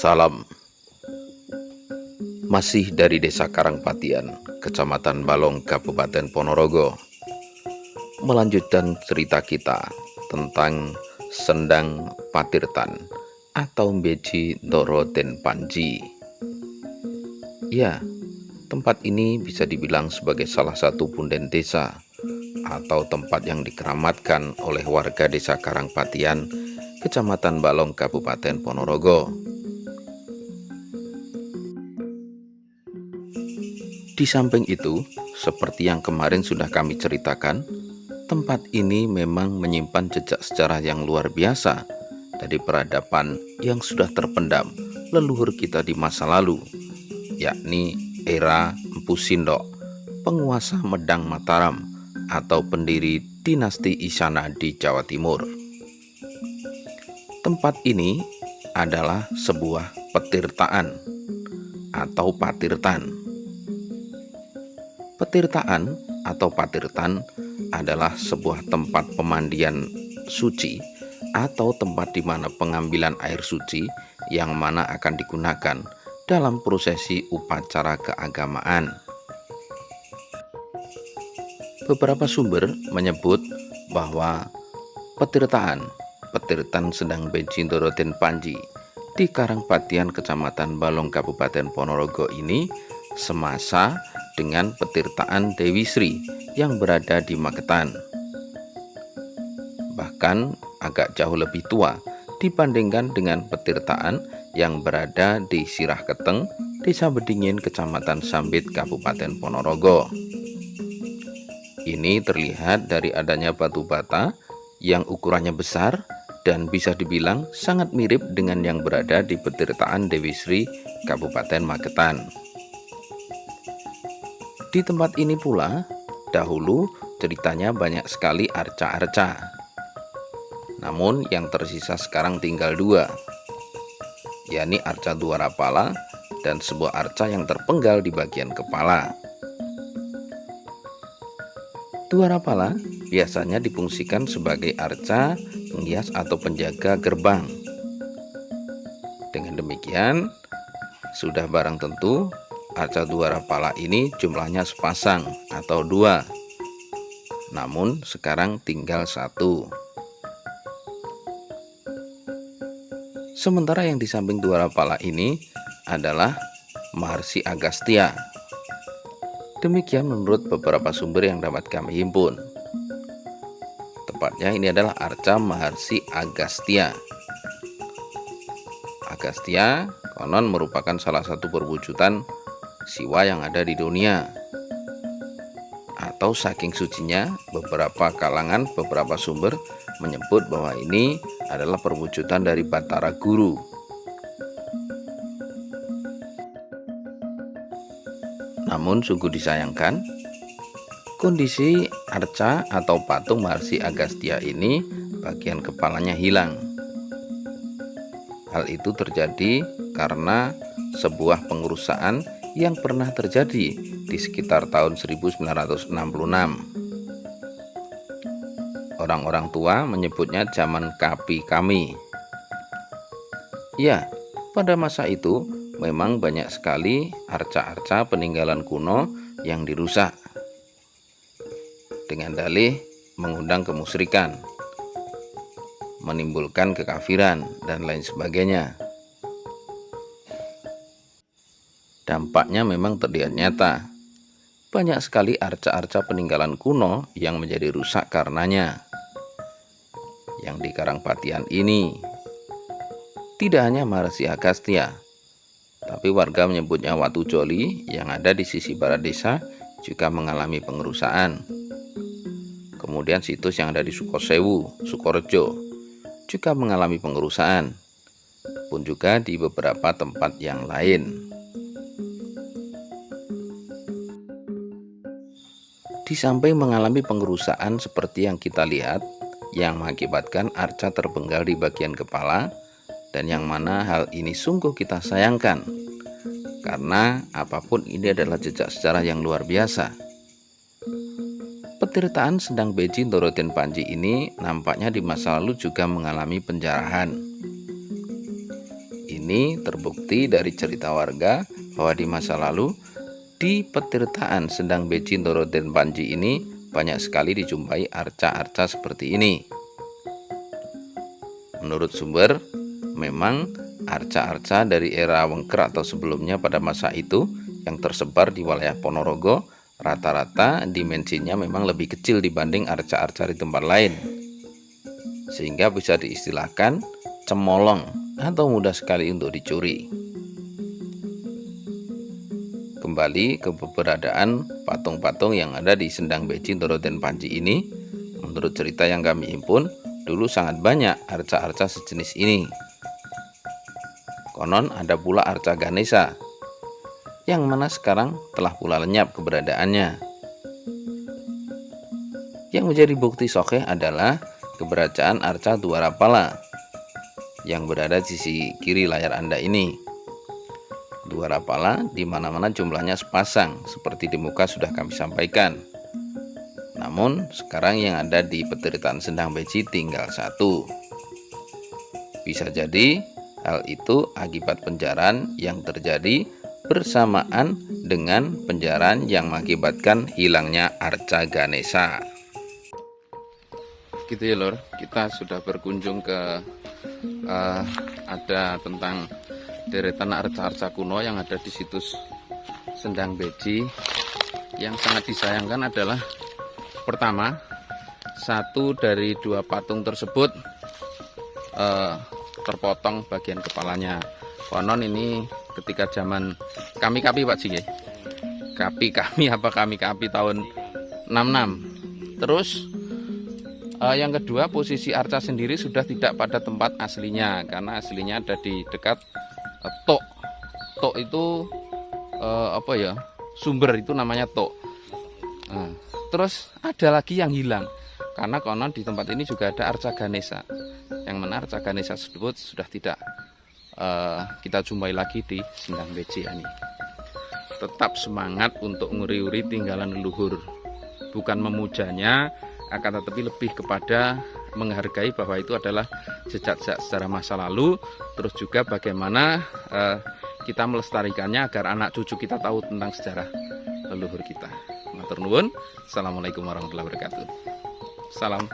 Salam. Masih dari Desa Karangpatian, Kecamatan Balong, Kabupaten Ponorogo. Melanjutkan cerita kita tentang Sendang Patirtan atau Beji Ndoro Den Panji. Ya, tempat ini bisa dibilang sebagai salah satu punden desa atau tempat yang dikeramatkan oleh warga Desa Karangpatian, Kecamatan Balong, Kabupaten Ponorogo. Di samping itu, seperti yang kemarin sudah kami ceritakan, tempat ini memang menyimpan jejak sejarah yang luar biasa dari peradaban yang sudah terpendam leluhur kita di masa lalu, yakni era Empu Sindok, penguasa Medang Mataram atau pendiri dinasti Isana di Jawa Timur. Tempat ini adalah sebuah petirtaan atau patirtan. Petirtaan atau patirtan adalah sebuah tempat pemandian suci atau tempat di mana pengambilan air suci yang mana akan digunakan dalam prosesi upacara keagamaan. Beberapa sumber menyebut bahwa petirtan Sendang Beji Ndoro Den Panji di Karangpatian, Kecamatan Balong, Kabupaten Ponorogo ini semasa dengan petirtaan Dewi Sri yang berada di Magetan. Bahkan agak jauh lebih tua dibandingkan dengan petirtaan yang berada di Sirah Keteng, Desa Bedingin, Kecamatan Sambit, Kabupaten Ponorogo. Ini terlihat dari adanya batu bata yang ukurannya besar dan bisa dibilang sangat mirip dengan yang berada di petirtaan Dewi Sri, Kabupaten Magetan. Di tempat ini pula, dahulu ceritanya banyak sekali arca-arca. Namun yang tersisa sekarang tinggal dua, yakni arca Dwarapala dan sebuah arca yang terpenggal di bagian kepala. Dwarapala biasanya difungsikan sebagai arca penghias atau penjaga gerbang. Dengan demikian, sudah barang tentu arca Dwarapala ini jumlahnya sepasang atau dua, namun sekarang tinggal satu. Sementara yang di samping Dwarapala ini adalah Maharsi Agastya. Demikian menurut beberapa sumber yang dapat kami himpun. Tepatnya ini adalah arca Maharsi Agastya. Agastya konon merupakan salah satu perwujudan Siwa yang ada di dunia, atau saking sucinya beberapa kalangan, beberapa sumber menyebut bahwa ini adalah perwujudan dari Batara Guru. Namun sungguh disayangkan, kondisi arca atau patung Maharsi Agastya ini bagian kepalanya hilang. Hal itu terjadi karena sebuah pengerusakan yang pernah terjadi di sekitar tahun 1966. Orang-orang tua menyebutnya zaman Kapi Kami. Ya, pada masa itu memang banyak sekali arca-arca peninggalan kuno yang dirusak dengan dalih mengundang kemusyrikan, menimbulkan kekafiran, dan lain sebagainya. Dampaknya memang terlihat nyata. Banyak sekali arca-arca peninggalan kuno yang menjadi rusak karenanya. Yang di Karangpatian ini tidak hanya Maharsi Agastya, tapi warga menyebutnya Watu Joli yang ada di sisi barat desa juga mengalami pengerusakan. Kemudian situs yang ada di Sukosewu, Sukorejo juga mengalami pengerusakan, pun juga di beberapa tempat yang lain. Di samping mengalami pengerusakan seperti yang kita lihat, yang mengakibatkan arca terpenggal di bagian kepala, dan yang mana hal ini sungguh kita sayangkan, karena apapun ini adalah jejak sejarah yang luar biasa. Petirtaan Sendang Beji Ndoro Den Panji ini nampaknya di masa lalu juga mengalami penjarahan. Ini ini terbukti dari cerita warga bahwa di masa lalu di petirtaan Sendang Beji Ndoro Den Panji ini banyak sekali dijumpai arca-arca seperti ini. Menurut sumber, memang arca-arca dari era Wengker atau sebelumnya pada masa itu yang tersebar di wilayah Ponorogo rata-rata dimensinya memang lebih kecil dibanding arca-arca di tempat lain, sehingga bisa diistilahkan cemolong atau mudah sekali untuk dicuri. Kembali ke keberadaan patung-patung yang ada di Sendang Beji Ndoro Den Panji ini, menurut cerita yang kami himpun, dulu sangat banyak arca-arca sejenis ini. Konon ada pula arca Ganesha, yang mana sekarang telah pula lenyap keberadaannya. Yang menjadi bukti sokeh adalah keberadaan arca Dwarapala yang berada di sisi kiri layar Anda ini. Dwarapala di mana-mana jumlahnya sepasang, seperti di muka sudah kami sampaikan. Namun sekarang yang ada di petirtaan Sendang Beji tinggal satu. Bisa jadi hal itu akibat penjarahan yang terjadi bersamaan dengan penjarahan yang mengakibatkan hilangnya arca Ganesha. Gitu ya lor, kita sudah berkunjung ke ada tentang deretan arca-arca kuno yang ada di situs Sendang Beji. Yang sangat disayangkan adalah pertama, satu dari dua patung tersebut terpotong bagian kepalanya. Konon ini ketika zaman kami-kapi Pak Ji, kami tahun 66. Terus yang kedua, posisi arca sendiri sudah tidak pada tempat aslinya, karena aslinya ada di dekat tok. Tok itu sumber itu namanya tok. Terus ada lagi yang hilang, karena konon di tempat ini juga ada arca Ganesha, yang mana arca Ganesha tersebut sudah tidak kita jumpai lagi di Sendang Beji ini. Tetap semangat untuk nguri-uri tinggalan leluhur, bukan memujanya, akan tetapi lebih kepada menghargai bahwa itu adalah jejak-jejak sejarah masa lalu. Terus juga bagaimana kita melestarikannya agar anak cucu kita tahu tentang sejarah leluhur kita. Matur nuwun. Assalamualaikum warahmatullahi wabarakatuh. Salam.